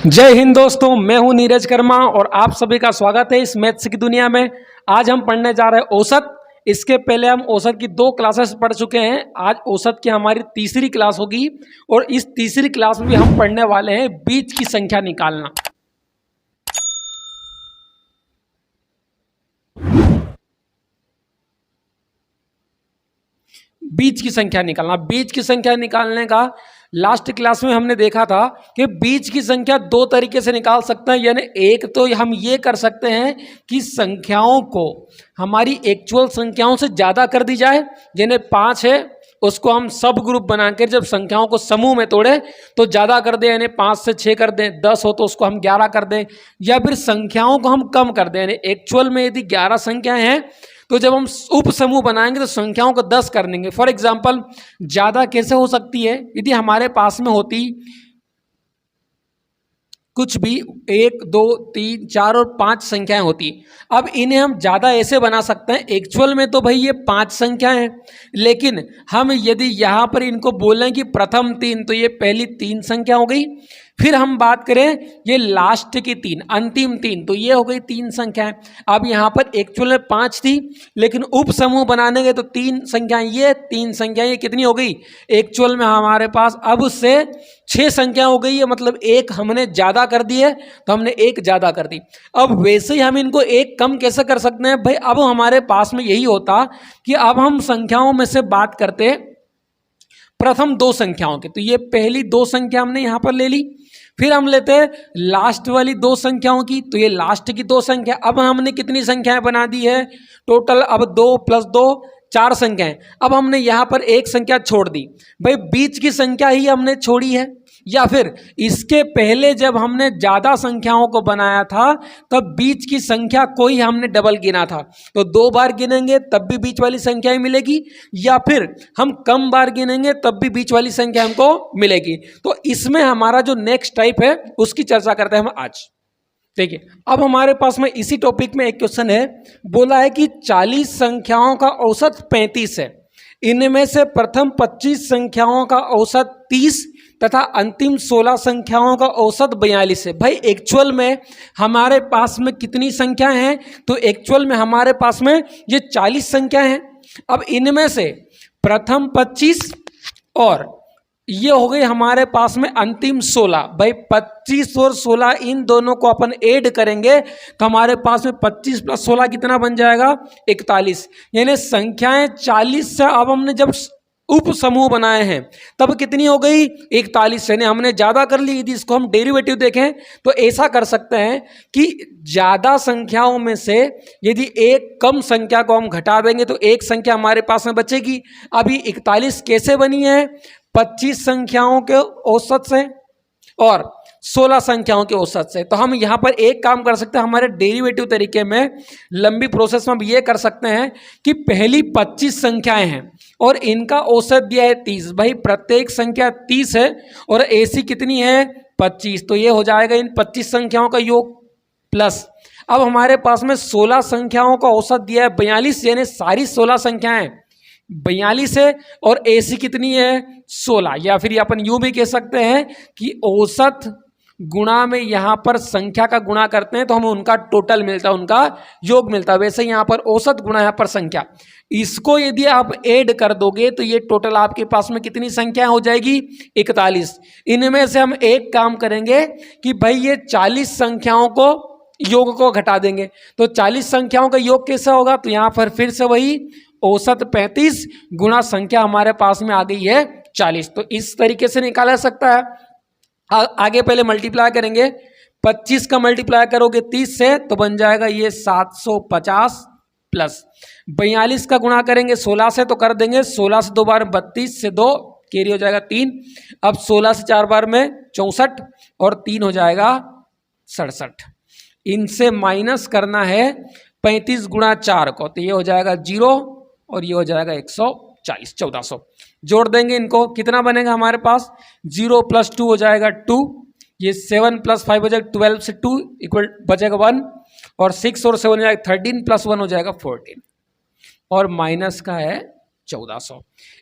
जय हिंद दोस्तों, मैं हूं नीरज कर्मा और आप सभी का स्वागत है इस मैथ्स की दुनिया में। आज हम पढ़ने जा रहे हैं औसत। इसके पहले हम औसत की 2 क्लासेस पढ़ चुके हैं। आज औसत की हमारी तीसरी क्लास होगी और इस तीसरी क्लास में भी हम पढ़ने वाले हैं बीच की संख्या निकालना। बीच की संख्या निकालना। बीच की संख्या निकालने का लास्ट क्लास में हमने देखा था कि बीच की संख्या 2 तरीके से निकाल सकते हैं। यानी एक तो हम ये कर सकते हैं कि संख्याओं को हमारी एक्चुअल संख्याओं से ज़्यादा कर दी जाए। यानी 5 है, उसको हम सब ग्रुप बनाकर जब संख्याओं को समूह में तोड़े तो ज़्यादा कर दें, यानी 5 से 6 कर दें। 10 हो तो उसको हम 11 कर दें, या फिर संख्याओं को हम कम कर दें। यानी एक्चुअल में यदि 11 संख्याएं हैं तो जब हम उप समूह बनाएंगे तो संख्याओं को 10 कर देंगे। फॉर एग्जाम्पल, ज़्यादा कैसे हो सकती है? यदि हमारे पास में होती कुछ भी 1, 2, 3, 4 और 5 संख्याएं होती, अब इन्हें हम ज़्यादा ऐसे बना सकते हैं। एक्चुअल में तो भाई ये 5 संख्याएं हैं, लेकिन हम यदि यहाँ पर इनको बोलें कि प्रथम 3, तो ये पहली 3 संख्या हो गई। फिर हम बात करें ये लास्ट की 3, अंतिम 3, तो ये हो गई 3 संख्याएं। अब यहाँ पर एक्चुअल में 5 थी, लेकिन उप समूह बनाने गए तो 3 संख्याएं, ये 3 संख्याएं, ये कितनी हो गई? एक्चुअल में हमारे पास अब उससे 6 संख्या हो गई है। मतलब एक हमने ज़्यादा कर दी है, तो हमने एक ज़्यादा कर दी। अब वैसे ही हम इनको एक कम कैसे कर सकते हैं भाई? अब हमारे पास में यही होता कि अब हम संख्याओं में से बात करते प्रथम 2 संख्याओं की, तो ये पहली 2 संख्या हमने यहाँ पर ले ली। फिर हम लेते हैं लास्ट वाली 2 संख्याओं की, तो ये लास्ट की 2 संख्या। अब हमने कितनी संख्याएं बना दी है टोटल? अब 2 + 2 4 संख्याएं। अब हमने यहाँ पर एक संख्या छोड़ दी भाई, बीच की संख्या ही हमने छोड़ी है। या फिर इसके पहले जब हमने ज़्यादा संख्याओं को बनाया था तब बीच की संख्या को ही हमने डबल गिना था, तो 2 बार गिनेंगे तब भी बीच वाली संख्या ही मिलेगी, या फिर हम कम बार गिनेंगे तब भी बीच वाली संख्या हमको मिलेगी। तो इसमें हमारा जो नेक्स्ट टाइप है उसकी चर्चा करते हैं हम आज। देखिए, अब हमारे पास में इसी टॉपिक में एक क्वेश्चन है। बोला है कि 40 संख्याओं का औसत 35 है, इनमें से प्रथम 25 संख्याओं का औसत 30 तथा अंतिम 16 संख्याओं का औसत 42 है। भाई एक्चुअल में हमारे पास में कितनी संख्याएं हैं? तो एक्चुअल में हमारे पास में ये 40 संख्याएं हैं। अब इनमें से प्रथम 25 और ये हो गई हमारे पास में अंतिम 16। भाई 25 और 16 इन दोनों को अपन ऐड करेंगे तो हमारे पास में 25 + 16 कितना बन जाएगा? 41। यानी संख्याएं 40 से अब हमने जब उप समूह बनाए हैं तब कितनी हो गई? 41। यानी हमने ज़्यादा कर ली। यदि इसको हम डेरिवेटिव देखें तो ऐसा कर सकते हैं कि ज़्यादा संख्याओं में से यदि एक कम संख्या को हम घटा देंगे तो एक संख्या हमारे पास में बचेगी। अभी 41 कैसे बनी है? 25 संख्याओं के औसत से और 16 संख्याओं के औसत से। तो हम यहाँ पर एक काम कर सकते हैं, हमारे डेरिवेटिव तरीके में लंबी प्रोसेस में हम ये कर सकते हैं कि पहली 25 संख्याएं हैं और इनका औसत दिया है 30। भाई प्रत्येक संख्या 30 है और ऐसी कितनी है? 25। तो ये हो जाएगा इन 25 संख्याओं का योग प्लस। अब हमारे पास में 16 संख्याओं का औसत दिया है 42, यानी सारी 16 संख्याएं 42 है और ऐसी कितनी है? 16। या फिर अपन यूं भी कह सकते हैं कि औसत गुणा में यहाँ पर संख्या का गुणा करते हैं तो हमें उनका टोटल मिलता है, उनका योग मिलता है। वैसे यहाँ पर औसत गुणा यहाँ पर संख्या, इसको यदि आप ऐड कर दोगे तो ये टोटल आपके पास में कितनी संख्या हो जाएगी? 41। इनमें से हम एक काम करेंगे कि भाई ये 40 संख्याओं को योग को घटा देंगे। तो 40 संख्याओं का योग कैसा होगा? तो यहाँ पर फिर से वही औसत 35 गुणा संख्या हमारे पास में आ गई है 40। तो इस तरीके से निकाला सकता है। आगे पहले मल्टीप्लाई करेंगे, 25 का मल्टीप्लाई करोगे 30 से तो बन जाएगा ये 750 प्लस 42 का गुणा करेंगे 16 से तो कर देंगे 16 से 2 बार 32 से 2 कैरी हो जाएगा 3। अब 16 से 4 बार में 64 और 3 हो जाएगा 67। इनसे माइनस करना है 35 गुणा 4 को, तो ये हो जाएगा 0 और ये हो जाएगा 140, 1400। जोड़ देंगे इनको, कितना बनेगा हमारे पास? 0 + 2 हो जाएगा 2, ये 7 + 5 हो जाएगा 12 से 2 इक्वल बचेगा 1, और 6 और 7 हो जाएगा 13 + 1 हो जाएगा 14। और माइनस का है 1400।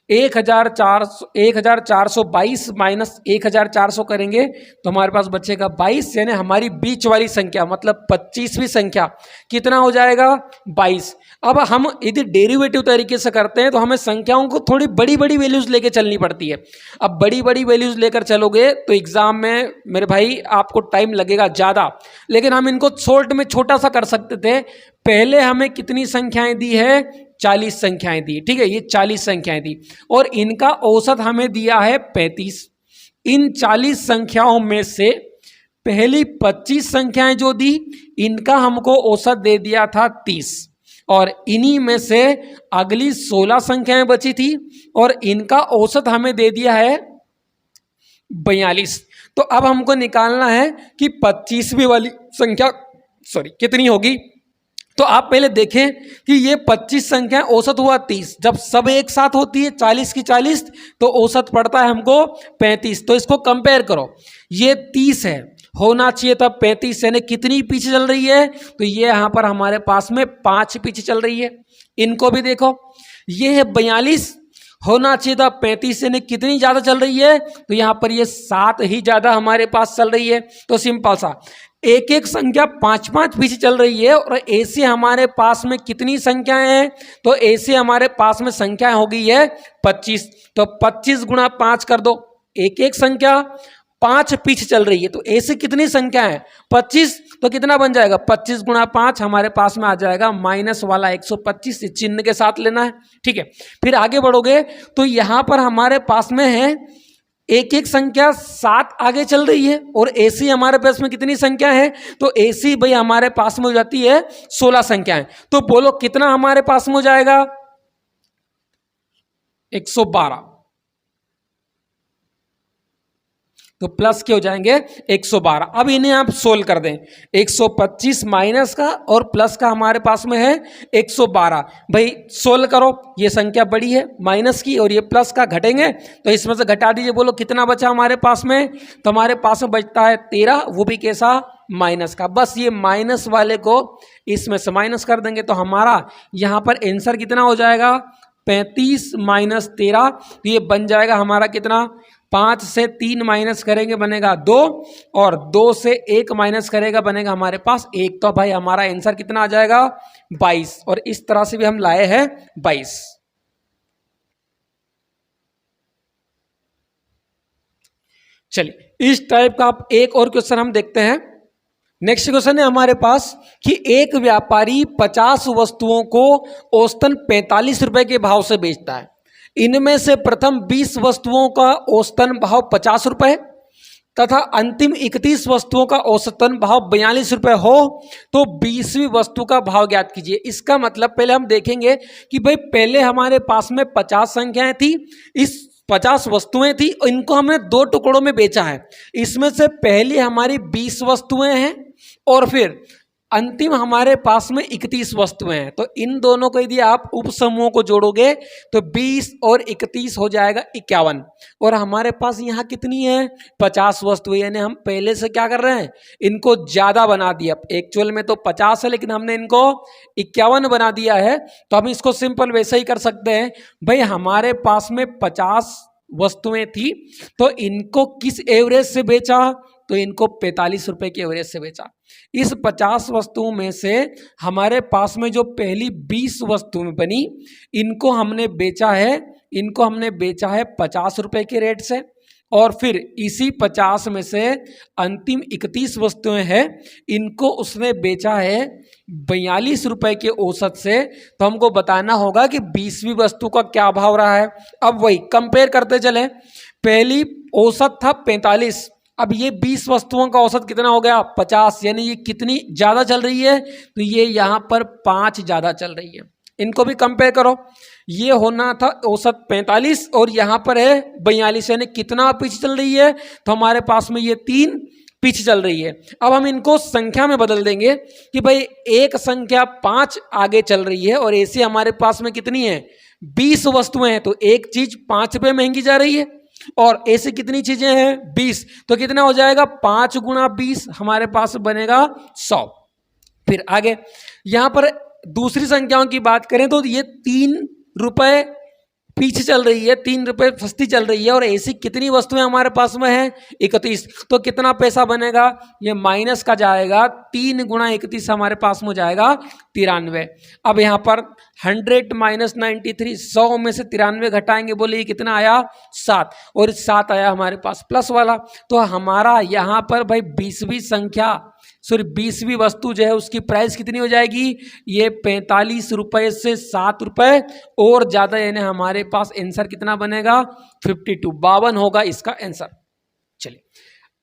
1422 माइनस 1400 करेंगे तो हमारे पास बचेगा 22, यानी हमारी बीच वाली संख्या मतलब 25वीं संख्या कितना हो जाएगा 22। अब हम यदि डेरिवेटिव तरीके से करते हैं तो हमें संख्याओं को थोड़ी बड़ी बड़ी वैल्यूज लेके चलनी पड़ती है। अब बड़ी बड़ी वैल्यूज लेकर चलोगे तो एग्जाम में मेरे भाई आपको टाइम लगेगा ज़्यादा, लेकिन हम इनको शॉर्ट में छोटा सा कर सकते थे। पहले हमें कितनी संख्याएं दी है 40 संख्याएं दी, ठीक है, ये 40 संख्याएं दी और इनका औसत हमें दिया है 35। इन 40 संख्याओं में से पहली 25 संख्याएं जो दी इनका हमको औसत दे दिया था 30 और इन्हीं में से अगली 16 संख्याएं बची थी और इनका औसत हमें दे दिया है 42। तो अब हमको निकालना है कि 25वीं वाली संख्या कितनी होगी। तो आप पहले देखें कि ये 25 संख्या औसत हुआ 30, जब सब एक साथ होती है 40 की 40 तो औसत पड़ता है हमको 35। तो इसको कंपेयर करो, ये 30 है, होना चाहिए था 35, यानी कितनी पीछे चल रही है तो ये यहाँ पर हमारे पास में 5 पीछे चल रही है। इनको भी देखो, ये है 42, होना चाहिए था 35, यानी कितनी ज़्यादा चल रही है तो यहाँ पर ये 7 ही ज़्यादा हमारे पास चल रही है। तो सिंपल सा एक एक संख्या 5-5 पीछे चल रही है और ऐसे हमारे पास में कितनी संख्याएं हैं तो ऐसे हमारे पास में संख्याएं हो गई है 25। तो 25 गुणा 5 कर दो, एक एक संख्या 5 पीछे चल रही है तो ऐसे कितनी संख्या है 25। तो कितना बन जाएगा 25 गुणा 5 हमारे पास में आ जाएगा माइनस वाला 125, चिन्ह के साथ लेना है, ठीक है। फिर आगे बढ़ोगे तो यहाँ पर हमारे पास में है एक एक संख्या 7 आगे चल रही है और ऐसी हमारे पास में कितनी संख्या है तो ऐसी भाई हमारे पास में हो जाती है 16 संख्याएं। तो बोलो कितना हमारे पास में हो जाएगा 112। तो प्लस के हो जाएंगे 112। अब इन्हें आप सोल्व कर दें, 125 माइनस का और प्लस का हमारे पास में है 112। भाई सोल्व करो, ये संख्या बड़ी है माइनस की और ये प्लस का घटेंगे तो इसमें से घटा दीजिए। बोलो कितना बचा हमारे पास में तो हमारे पास में बचता है 13, वो भी कैसा माइनस का। बस ये माइनस वाले को इसमें से माइनस कर देंगे तो हमारा यहाँ पर आंसर कितना हो जाएगा 35 माइनस 13। तो ये बन जाएगा हमारा कितना, 5 से 3 माइनस करेंगे बनेगा 2 और 2 से 1 माइनस करेगा बनेगा हमारे पास 1। तो भाई हमारा आंसर कितना आ जाएगा 22। और इस तरह से भी हम लाए हैं 22। चलिए इस टाइप का आप एक और क्वेश्चन हम देखते हैं। नेक्स्ट क्वेश्चन है हमारे पास कि एक व्यापारी 50 वस्तुओं को औसतन 45 रुपए के भाव से बेचता है। इनमें से प्रथम 20 वस्तुओं का औसतन भाव 50 रुपए तथा अंतिम 31 वस्तुओं का औसतन भाव 42 रुपए हो तो 20वीं वस्तु का भाव ज्ञात कीजिए। इसका मतलब पहले हम देखेंगे कि भाई पहले हमारे पास में 50 संख्याएं थी, इस 50 वस्तुएं थी, इनको हमने 2 टुकड़ों में बेचा है। इसमें से पहली हमारी 20 वस्तुएं हैं और फिर अंतिम हमारे पास में 31 वस्तुएं हैं। तो इन दोनों को यदि आप उपसमूहों को जोड़ोगे तो 20 और 31 हो जाएगा 51 और हमारे पास यहाँ कितनी है 50 वस्तुएं, यानी हम पहले से क्या कर रहे हैं इनको ज़्यादा बना दिया। एक्चुअल में तो 50 है लेकिन हमने इनको 51 बना दिया है। तो हम इसको सिंपल वैसे ही कर सकते हैं, भाई हमारे पास में 50 वस्तुएं थी तो इनको किस एवरेज से बेचा तो इनको 45 रुपए के एवरेज से बेचा। इस 50 वस्तुओं में से हमारे पास में जो पहली 20 वस्तुएं बनी इनको हमने बेचा है 50 रुपए के रेट से और फिर इसी 50 में से अंतिम 31 वस्तुएं हैं इनको उसने बेचा है 42 रुपए के औसत से। तो हमको बताना होगा कि 20वीं वस्तु का क्या भाव रहा है। अब वही कंपेयर करते चले, पहली औसत था 45, अब ये 20 वस्तुओं का औसत कितना हो गया 50, यानी ये कितनी ज़्यादा चल रही है तो ये यहाँ पर 5 ज़्यादा चल रही है। इनको भी कंपेयर करो, ये होना था औसत 45 और यहाँ पर है 42, यानी कितना पीछे चल रही है तो हमारे पास में ये 3 पीछे चल रही है। अब हम इनको संख्या में बदल देंगे कि भाई एक संख्या 5 आगे चल रही है और ऐसे हमारे पास में कितनी है 20 वस्तुएं हैं तो एक चीज 5 रुपये महंगी जा रही है और ऐसे कितनी चीजें हैं 20, तो कितना हो जाएगा 5 गुणा 20 हमारे पास बनेगा 100। फिर आगे यहाँ पर दूसरी संख्याओं की बात करें तो ये 3 रुपए पीछे चल रही है, 3 रुपए सस्ती चल रही है, और ऐसी कितनी वस्तुएं हमारे पास में है 31। तो कितना पैसा बनेगा, ये माइनस का जाएगा, 3 गुणा 31 हमारे पास में जाएगा 93। अब यहाँ पर 100 माइनस 93, 100 में से 93 घटाएंगे, बोले ये कितना आया 7, और 7 आया हमारे पास प्लस वाला। तो हमारा यहाँ पर भाई 20वीं संख्या सॉरी 20वीं वस्तु जो है उसकी प्राइस कितनी हो जाएगी, ये 45 रुपये से 7 रुपये और ज़्यादा, यानी हमारे पास आंसर कितना बनेगा 52, 52 होगा इसका आंसर। चलिए,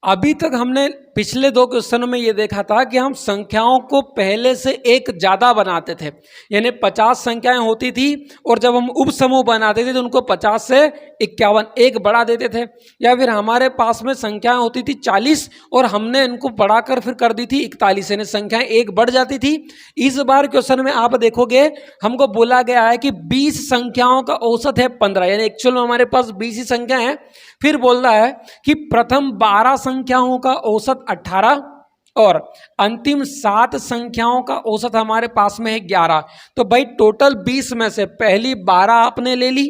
अभी तक हमने पिछले 2 क्वेश्चनों में ये देखा था कि हम संख्याओं को पहले से एक ज़्यादा बनाते थे, यानी 50 संख्याएं होती थी और जब हम उप समूह बनाते थे तो उनको 50 से 51 एक बढ़ा देते थे, या फिर हमारे पास में संख्याएं होती थी 40 और हमने इनको बढ़ाकर फिर कर दी थी 41, यानी संख्याएं एक बढ़ जाती थी। इस बार क्वेश्चन में आप देखोगे हमको बोला गया है कि 20 संख्याओं का औसत है 15, यानी एक्चुअल में हमारे पास 20 ही संख्या है। फिर बोल रहा है कि प्रथम 12 संख्याओं का औसत 18 और अंतिम 7 संख्याओं का औसत हमारे पास में है 11। तो भाई टोटल 20 में से पहली 12 आपने ले ली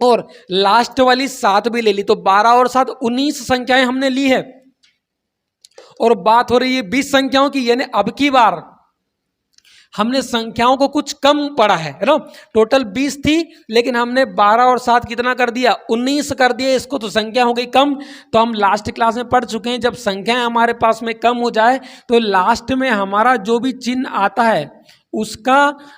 और लास्ट वाली 7 भी ले ली, तो 12 और 7 19 संख्याएं हमने ली है। और बात हो रही है 20 संख्याओं की, यानी अब की बार हमने संख्याओं को कुछ कम पढ़ा है ना। टोटल 20 थी लेकिन हमने 12 और 7 कितना कर दिया 19 कर दिया, इसको तो संख्या हो गई कम। तो हम लास्ट क्लास में पढ़ चुके हैं, जब संख्याएं हमारे पास में कम हो जाए तो लास्ट में हमारा जो भी चिन्ह आता है उसका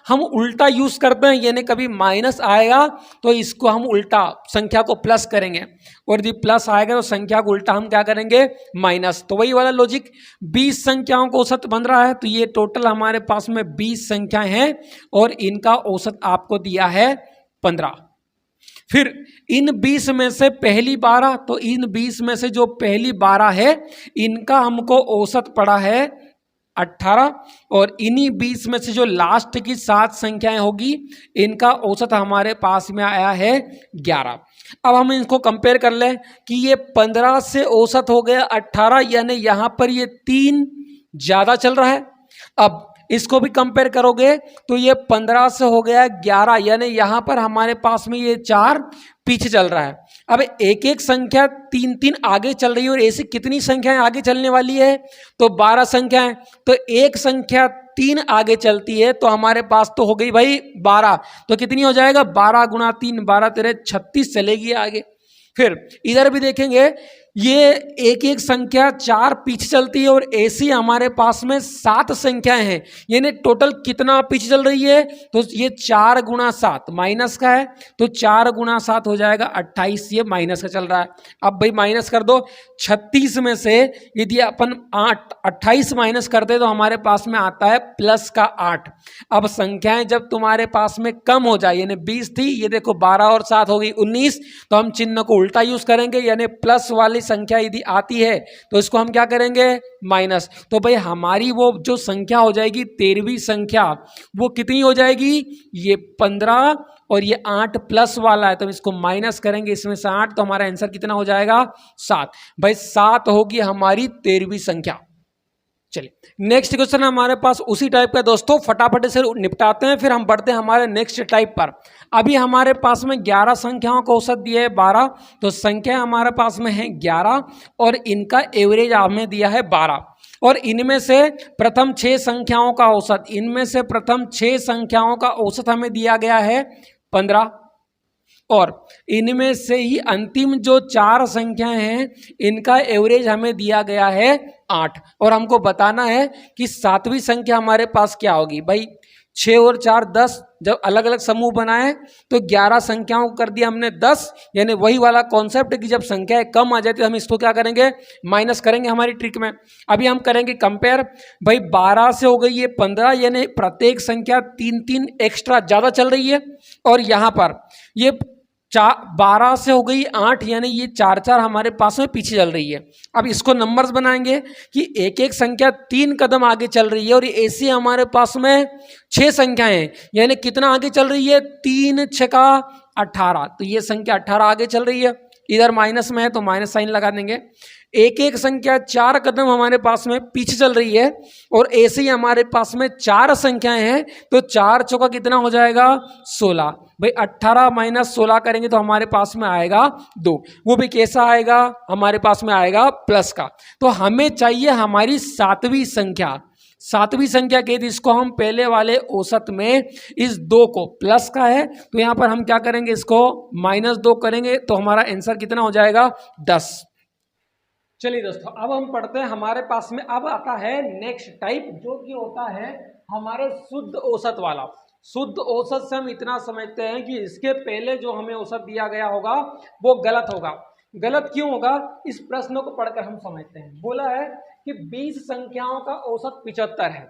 हम उल्टा यूज करते हैं, यानी कभी माइनस आएगा तो इसको हम उल्टा संख्या को प्लस करेंगे, और यदि प्लस आएगा तो संख्या को उल्टा हम क्या करेंगे माइनस। तो वही वाला लॉजिक, 20 संख्याओं का औसत बन रहा है, तो ये टोटल हमारे पास में 20 संख्याएं हैं और इनका औसत आपको दिया है 15। फिर इन 20 में से पहली 12, तो इन 20 में से जो पहली 12 है इनका हमको औसत पड़ा है 18, और इन्हीं 20 में से जो लास्ट की 7 संख्याएं होगी इनका औसत हमारे पास में आया है 11। अब हम इनको कंपेयर कर लें कि ये 15 से औसत हो गया 18, यानी यहाँ पर ये 3 ज़्यादा चल रहा है। अब इसको भी कंपेयर करोगे तो ये 15 से हो गया 11, यानी यहाँ पर हमारे पास में ये 4 पीछे चल रहा है। अब एक एक संख्या 3-3 आगे चल रही है, और ऐसी कितनी संख्याएं आगे चलने वाली है, तो 12 संख्याएं। तो एक संख्या 3 आगे चलती है तो हमारे पास तो हो गई भाई 12, तो कितनी हो जाएगा 12 गुणा 3 12 13 36 चलेगी आगे। फिर इधर भी देखेंगे ये एक एक संख्या 4 पीछे चलती है, और ऐसी हमारे पास में 7 संख्याएं हैं, यानी टोटल कितना पीछे चल रही है, तो ये 4 गुणा 7 माइनस का है, तो 4 गुणा 7 हो जाएगा 28, ये माइनस का चल रहा है। अब भाई माइनस कर दो, 36 में से यदि अपन 28 माइनस करते तो हमारे पास में आता है प्लस का 8। अब संख्याएं जब तुम्हारे पास में कम हो जाए, यानी 20 थी, ये देखो 12 और 7 हो गई 19, तो हम चिन्ह को उल्टा यूज करेंगे, यानी प्लस वाली संख्या यदि आती है तो इसको हम क्या करेंगे माइनस। तो भाई हमारी वो जो संख्या हो जाएगी 13वीं संख्या, वो कितनी हो जाएगी, ये 15 और ये 8 प्लस वाला है, तो इसको माइनस करेंगे इसमें से 8, तो हमारा आंसर कितना हो जाएगा 7। भाई 7 होगी हमारी 13वीं संख्या। चलिए नेक्स्ट क्वेश्चन हमारे पास उसी टाइप का दोस्तों, फटाफट से निपटाते हैं फिर हम बढ़ते हैं हमारे नेक्स्ट टाइप पर। अभी हमारे पास में 11 संख्याओं का औसत दिया है 12, तो संख्या हमारे पास में है 11 और इनका एवरेज हमें दिया है 12, और इनमें से प्रथम 6 संख्याओं का औसत, इनमें से प्रथम 6 संख्याओं का औसत हमें दिया गया है 15, और इनमें से ही अंतिम जो 4 संख्याएं हैं इनका एवरेज हमें दिया गया है 8, और हमको बताना है कि 7वीं संख्या हमारे पास क्या होगी। भाई 6 और 4 10, जब अलग अलग समूह बनाए तो 11 संख्याओं को कर दिया हमने 10, यानी वही वाला कॉन्सेप्ट कि जब संख्याएं कम आ जाती है हम इसको क्या करेंगे माइनस करेंगे हमारी ट्रिक में। अभी हम करेंगे कंपेयर, भाई 12 से हो गई ये 15, यानी प्रत्येक संख्या 3-3 एक्स्ट्रा ज़्यादा चल रही है, और यहाँ पर ये 12 से हो गई 8, यानी ये 4-4 हमारे पास में पीछे चल रही है। अब इसको नंबर्स बनाएंगे कि एक एक संख्या 3 कदम आगे चल रही है, और ऐसी हमारे पास में 6 संख्याएं हैं, यानी कितना आगे चल रही है 3 6 का 18, तो ये संख्या 18 आगे चल रही है। इधर माइनस में है तो माइनस साइन लगा देंगे। एक एक संख्या 4 कदम हमारे पास में पीछे चल रही है और ऐसे ही हमारे पास में 4 संख्याएं हैं, तो 4 चौका कितना हो जाएगा 16। भाई 18 माइनस 16 करेंगे तो हमारे पास में आएगा 2। वो भी कैसा आएगा, हमारे पास में आएगा प्लस का। तो हमें चाहिए हमारी 7वीं संख्या। 7वीं संख्या कही थी, इसको हम पहले वाले औसत में इस 2 को प्लस का है तो यहाँ पर हम क्या करेंगे, इसको -2 करेंगे तो हमारा आंसर कितना हो जाएगा 10। चलिए दोस्तों, अब हम पढ़ते हैं हमारे पास में अब आता है नेक्स्ट टाइप, जो कि होता है हमारे शुद्ध औसत वाला। शुद्ध औसत से हम इतना समझते हैं कि इसके पहले जो हमें औसत दिया गया होगा वो गलत होगा। गलत क्यों होगा, इस प्रश्न को पढ़कर हम समझते हैं। बोला है कि 20 संख्याओं का औसत 75 है,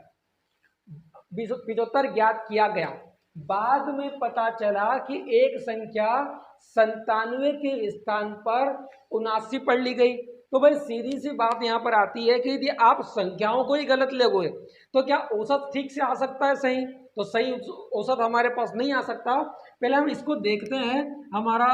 75 ज्ञात किया गया। बाद में पता चला कि एक संख्या 97 के स्थान पर 79 पढ़ ली गई। तो भाई सीधी सी बात यहाँ पर आती है कि यदि आप संख्याओं को ही गलत लोगे तो क्या औसत ठीक से आ सकता है सही? तो सही औसत हमारे पास नहीं आ सकता। पहले हम इसको देखते हैं हमारा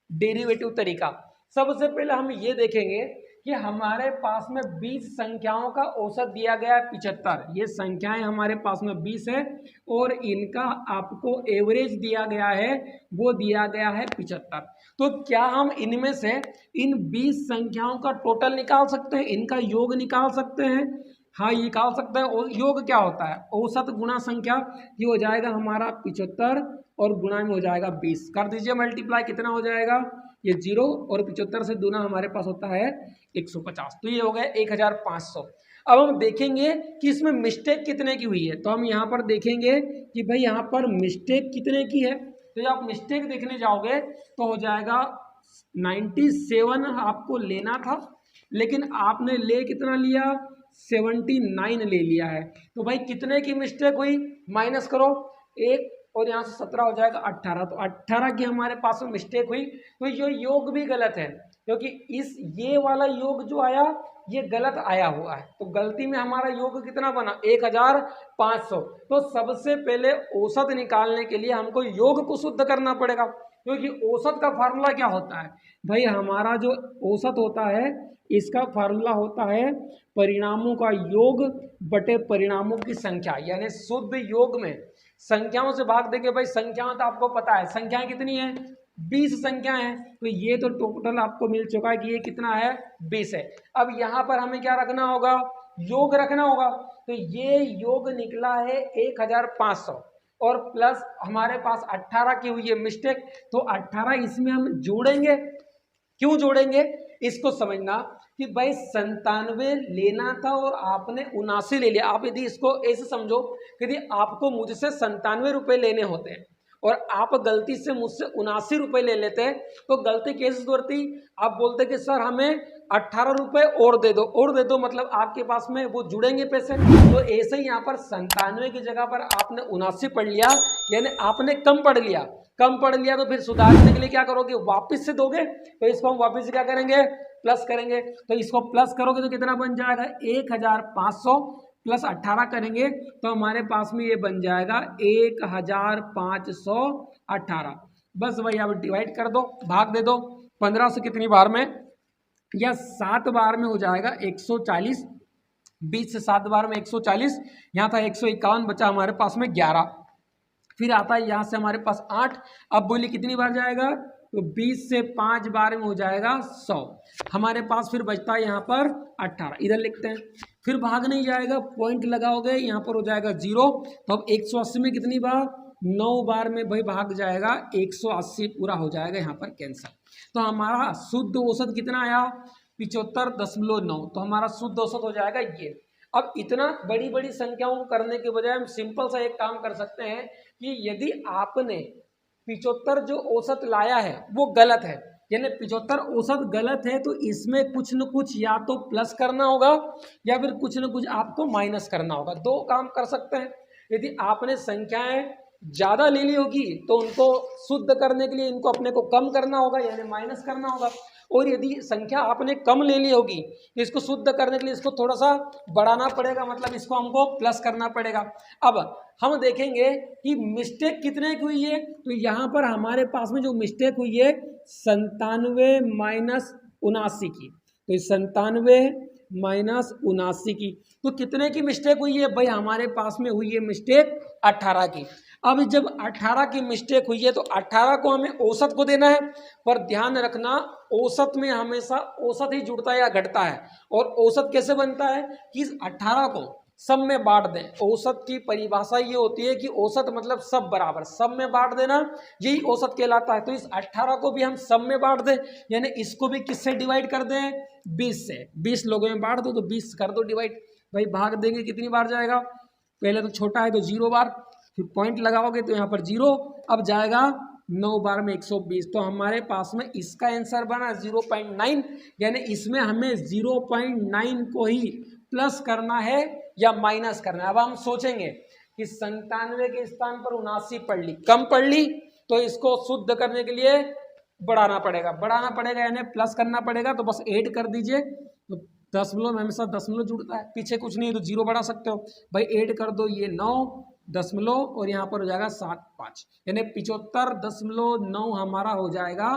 डेरिवेटिव तरीका। सबसे पहले हम ये देखेंगे कि हमारे पास में 20 संख्याओं का औसत दिया गया है 75। ये संख्याएं हमारे पास में 20 है और इनका आपको एवरेज दिया गया है, वो दिया गया है 75। तो क्या हम इनमें से इन 20 संख्याओं का टोटल निकाल सकते हैं, इनका योग निकाल सकते हैं? हाँ, ये निकाल सकते हैं। और योग क्या होता है, औसत गुणा संख्या। ये हो जाएगा हमारा 75 और गुणा में हो जाएगा 20। कर दीजिए मल्टीप्लाई, कितना हो जाएगा ये 0 और 75 से दूना हमारे पास होता है 150। तो ये हो गया 1500। अब हम देखेंगे कि इसमें मिस्टेक कितने की हुई है। तो हम यहाँ पर देखेंगे कि भाई यहाँ पर मिस्टेक कितने की है। तो जब आप मिस्टेक देखने जाओगे तो हो जाएगा 97 आपको लेना था, लेकिन आपने ले कितना लिया 79 ले लिया है। तो भाई कितने की मिस्टेक हुई, माइनस करो 1 और यहाँ से 17 हो जाएगा 18। तो 18 की हमारे पास में मिस्टेक हुई। तो ये योग भी गलत है, क्योंकि इस ये वाला योग जो आया ये गलत आया हुआ है। तो गलती में हमारा योग कितना बना 1500। तो सबसे पहले औसत निकालने के लिए हमको योग को शुद्ध करना पड़ेगा, क्योंकि औसत का फार्मूला क्या होता है भाई, हमारा जो औसत होता है इसका फार्मूला होता है परिणामों का योग बटे परिणामों की संख्या। यानी शुद्ध योग में संख्याओं से भाग देंगे। भाई संख्याओं तो आपको पता है, संख्याएं कितनी है 20 संख्याएं हैं। तो ये तो टोटल आपको मिल चुका है कि ये कितना है 20 है। अब यहाँ पर हमें क्या रखना होगा, योग रखना होगा। तो ये योग निकला है 1500 और प्लस हमारे पास 18 की हुई है मिस्टेक। तो 18 इसमें हम जोड़ेंगे। क्यों जोड़ेंगे, इसको समझना कि भाई 97 लेना था और आपने 79 ले लिया। आप यदि इसको ऐसे समझो कि यदि आपको मुझसे 97 रुपये लेने होते हैं और आप गलती से मुझसे 79 रुपये ले लेते हैं, तो गलती कैसे सुधरती, आप बोलते कि सर हमें 18 रुपये और दे दो, मतलब आपके पास में वो जुड़ेंगे पैसे। तो ऐसे ही यहाँ पर 97 की जगह पर आपने 79 पढ़ लिया, यानी आपने कम पढ़ लिया। तो फिर सुधारने के लिए क्या करोगे, वापस से दोगे। तो इसको हम वापस से क्या करेंगे, प्लस करेंगे। तो इसको प्लस करोगे तो कितना बन जाएगा 1500 प्लस 18 करेंगे तो हमारे पास में ये बन जाएगा 1518। बस वही आप डिवाइड कर दो, भाग दे दो 15 से कितनी बार में, या 7 बार में हो जाएगा 140। 20 से 7 बार में 140, यहाँ था 151, बचा हमारे पास में 11। फिर आता है यहाँ से हमारे पास 8। अब बोलिए कितनी बार जाएगा, तो 20 से 5 बार में हो जाएगा 100। हमारे पास फिर बचता है यहाँ पर 18, इधर लिखते हैं। फिर भाग नहीं जाएगा, पॉइंट लगाओगे यहाँ पर हो जाएगा 0। तो अब 180 में कितनी बार, 9 बार में भाई भाग जाएगा 180 पूरा हो जाएगा यहाँ पर कैंसर। तो हमारा शुद्ध औसत कितना आया 75.9। तो हमारा शुद्ध औसत हो जाएगा ये। अब इतना बड़ी बड़ी संख्याओं को करने के बजाय हम सिंपल सा एक काम कर सकते हैं कि यदि आपने 75 जो औसत लाया है वो गलत है, यानी 75 औसत गलत है, तो इसमें कुछ न कुछ या तो प्लस करना होगा या फिर कुछ न कुछ आपको माइनस करना होगा। 2 काम कर सकते हैं। यदि आपने संख्याएं ज़्यादा ले ली होगी तो उनको शुद्ध करने के लिए इनको अपने को कम करना होगा, यानी माइनस करना होगा। और यदि संख्या आपने कम ले ली होगी तो इसको शुद्ध करने के लिए इसको थोड़ा सा बढ़ाना पड़ेगा, मतलब इसको हमको प्लस करना पड़ेगा। अब हम देखेंगे कि मिस्टेक कितने की हुई है, तो यहाँ पर हमारे पास में जो मिस्टेक हुई है 97 माइनस 79 की, तो 97 माइनस 79 की, तो कितने की मिस्टेक हुई है भाई, हमारे पास में हुई है मिस्टेक 18 की। अब जब 18 की मिस्टेक हुई है तो 18 को हमें औसत को देना है, पर ध्यान रखना औसत में हमेशा औसत ही जुड़ता है या घटता है। और औसत कैसे बनता है कि इस 18 को सब में बांट दें। औसत की परिभाषा ये होती है कि औसत मतलब सब बराबर, सब में बांट देना, यही औसत कहलाता है। तो इस 18 को भी हम सब में बांट दें, यानी इसको भी किससे डिवाइड कर दें, 20 से। 20 लोगों में बांट दो तो 20 कर दो डिवाइड। भाई भाग देंगे कितनी बार जाएगा, पहले तो छोटा है तो 0 बार, फिर पॉइंट लगाओगे तो यहाँ पर 0, अब जाएगा 9 बार में 120। तो हमारे पास में इसका आंसर बना 0.9, यानी इसमें हमें 0.9 को ही प्लस करना है या माइनस करना है। अब हम सोचेंगे कि 97 के स्थान पर 79 पढ़ ली, कम पढ़ ली, तो इसको शुद्ध करने के लिए बढ़ाना पड़ेगा यानी प्लस करना पड़ेगा। तो बस ऐड कर दीजिए, तो दशमलव में हमेशा दशमलव जुड़ता है, पीछे कुछ नहीं है तो 0 बढ़ा सकते हो भाई। ऐड कर दो ये 9 दशमलव और यहाँ पर हो जाएगा 7.5, यानी 75.9 हमारा हो जाएगा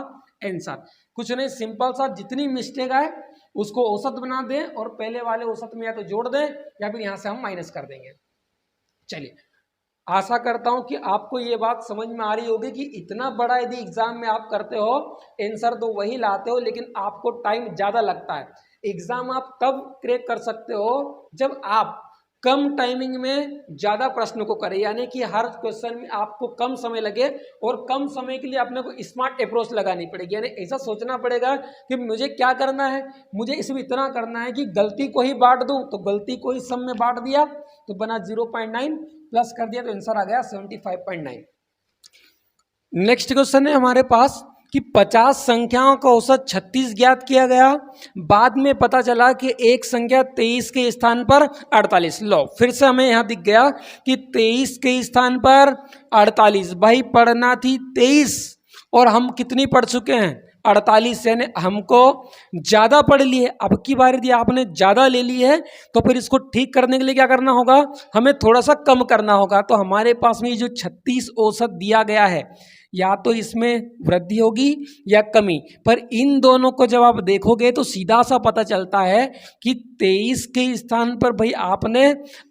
आंसर। कुछ नहीं, सिंपल सा, जितनी मिस्टेक आए उसको औसत बना दें और पहले वाले औसत में या तो जोड़ दें या फिर यहाँ से हम माइनस कर देंगे। चलिए, आशा करता हूं कि आपको ये बात समझ में आ रही होगी कि इतना बड़ा यदि एग्जाम में आप करते हो, आंसर तो वही लाते हो लेकिन आपको टाइम ज़्यादा लगता है। एग्जाम आप तब क्रैक कर सकते हो जब आप कम टाइमिंग में ज़्यादा प्रश्नों को करें, यानी कि हर क्वेश्चन में आपको कम समय लगे और कम समय के लिए अपने को स्मार्ट अप्रोच लगानी पड़ेगी। यानी ऐसा सोचना पड़ेगा कि मुझे क्या करना है, मुझे इसमें इतना करना है कि गलती को ही बांट दूं, तो गलती को ही सब में बांट दिया तो बना 0.9, प्लस कर दिया तो आंसर आ गया 75.9। नेक्स्ट क्वेश्चन है हमारे पास कि 50 संख्याओं का औसत 36 ज्ञात किया गया, बाद में पता चला कि एक संख्या 23 के स्थान पर 48। लो फिर से हमें यहाँ दिख गया कि 23 के स्थान पर 48, भाई पढ़ना थी 23 और हम कितनी पढ़ चुके हैं 48, यानी हमको ज़्यादा पढ़ ली है। अब की बार यदि आपने ज़्यादा ले ली है तो फिर इसको ठीक करने के लिए क्या करना होगा, हमें थोड़ा सा कम करना होगा। तो हमारे पास में ये जो 36 औसत दिया गया है, या तो इसमें वृद्धि होगी या कमी, पर इन दोनों को जब आप देखोगे तो सीधा सा पता चलता है कि 23 के स्थान पर भाई आपने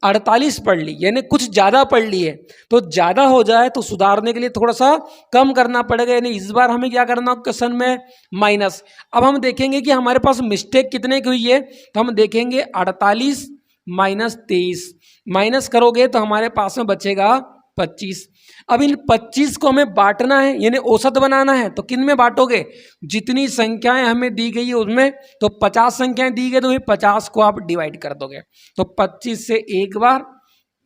48 पढ़ ली, यानी कुछ ज़्यादा पढ़ ली है। तो ज़्यादा हो जाए तो सुधारने के लिए थोड़ा सा कम करना पड़ेगा, यानी इस बार हमें क्या करना क्वेश्चन में माइनस। अब हम देखेंगे कि हमारे पास मिस्टेक कितने की हुई है, तो हम देखेंगे 48 माइनस 23, माइनस करोगे तो हमारे पास में बचेगा 25। अब इन 25 को हमें बांटना है, यानी औसत बनाना है, तो किन में बांटोगे, जितनी संख्याएं हमें दी गई है उसमें। तो 50 संख्याएं दी गई तो 50 को आप डिवाइड कर दोगे, तो 25 से एक बार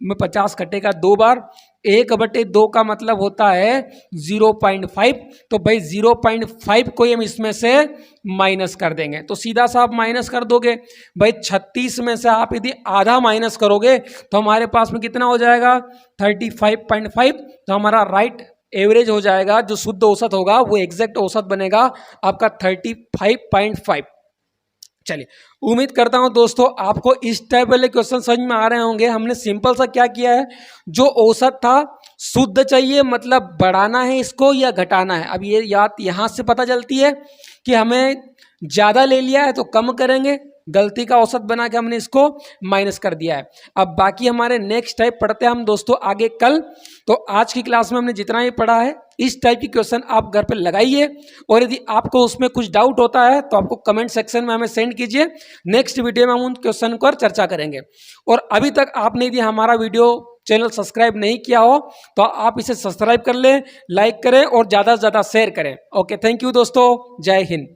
में 50 कटेगा 2 बार, 1/2 का मतलब होता है 0.5। तो भाई 0.5 को हम इसमें से माइनस कर देंगे, तो सीधा सा आप माइनस कर दोगे। भाई 36 में से आप यदि आधा माइनस करोगे तो हमारे पास में कितना हो जाएगा 35.5। तो हमारा राइट एवरेज हो जाएगा, जो शुद्ध औसत होगा वो एग्जैक्ट औसत बनेगा आपका 35.5। चलिए, उम्मीद करता हूं दोस्तों आपको इस टाइप वाले क्वेश्चन समझ में आ रहे होंगे। हमने सिंपल सा क्या किया है, जो औसत था शुद्ध चाहिए, मतलब बढ़ाना है इसको या घटाना है। अब ये बात यहाँ से पता चलती है कि हमें ज़्यादा ले लिया है तो कम करेंगे, गलती का औसत बना के हमने इसको माइनस कर दिया है। अब बाकी हमारे नेक्स्ट टाइप पढ़ते हैं हम दोस्तों आगे कल। तो आज की क्लास में हमने जितना भी पढ़ा है इस टाइप की क्वेश्चन आप घर पे लगाइए, और यदि आपको उसमें कुछ डाउट होता है तो आपको कमेंट सेक्शन में हमें सेंड कीजिए। नेक्स्ट वीडियो में हम उन क्वेश्चन पर चर्चा करेंगे। और अभी तक आपने यदि हमारा वीडियो चैनल सब्सक्राइब नहीं किया हो तो आप इसे सब्सक्राइब कर लें, लाइक करें और ज़्यादा से ज़्यादा शेयर करें। ओके, थैंक यू दोस्तों, जय हिंद।